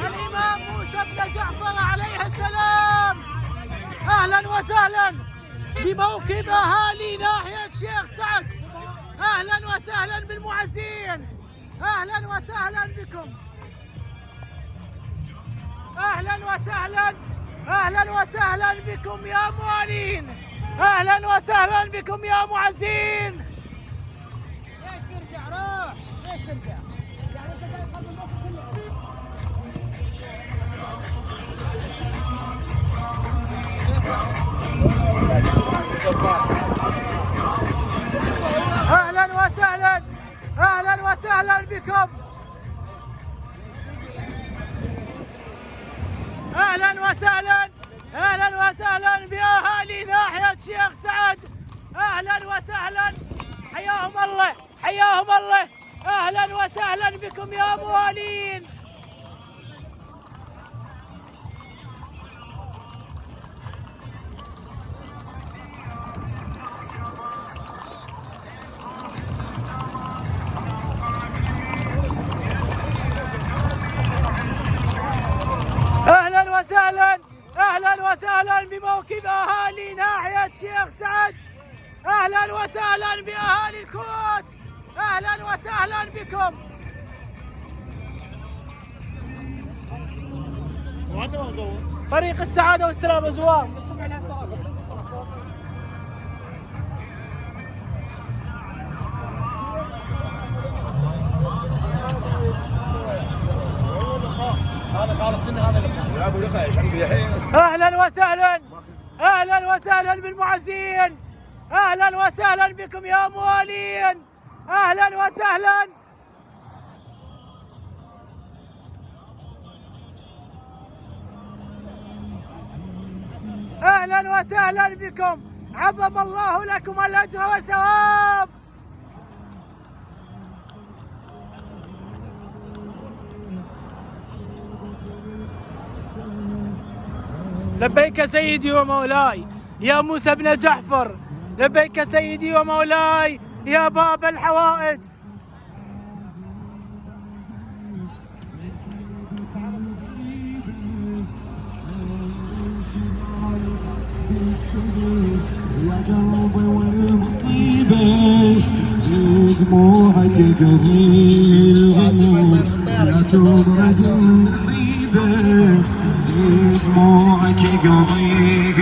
الإمام موسى بن جعفر عليه السلام. أهلا وسهلا بموكب أهالي ناحية شيخ سعد. أهلا وسهلا بالمعزين. أهلا وسهلا بكم. أهلا وسهلا. أهلا وسهلا بكم يا موالين. أهلا وسهلا بكم يا معزين. ليش ترجع؟ روح. ليش ترجع؟ يعني أنت قاعد تخلي الموقف كله. أهلا وسهلا. أهلا وسهلا بكم. أهلا وسهلا. أهلا وسهلا بأهالي ناحية شيخ سعد. أهلا وسهلا. حياهم الله. حياهم الله. أهلا وسهلا بكم يا موالين. أهلا وسهلا. أهلا وسهلا بموكب أهالي ناحية شيخ سعد. أهلا وسهلا بأهالي الكوت. أهلا وسهلا بكم. طريق السعادة والسلام زوار. أهلا وسهلا. أهلا وسهلا بالمعزين. أهلا وسهلا بكم يا موالين. أهلا وسهلا. أهلا وسهلا بكم. عظم الله لكم الأجر والثواب. لبيك سيدي ومولاي يا موسى بن جعفر. لبيك سيدي ومولاي يا باب الحوائج. وجرب والمصيبة دموعك قضي الغمور لا تبرد المصيبة دموعك قضي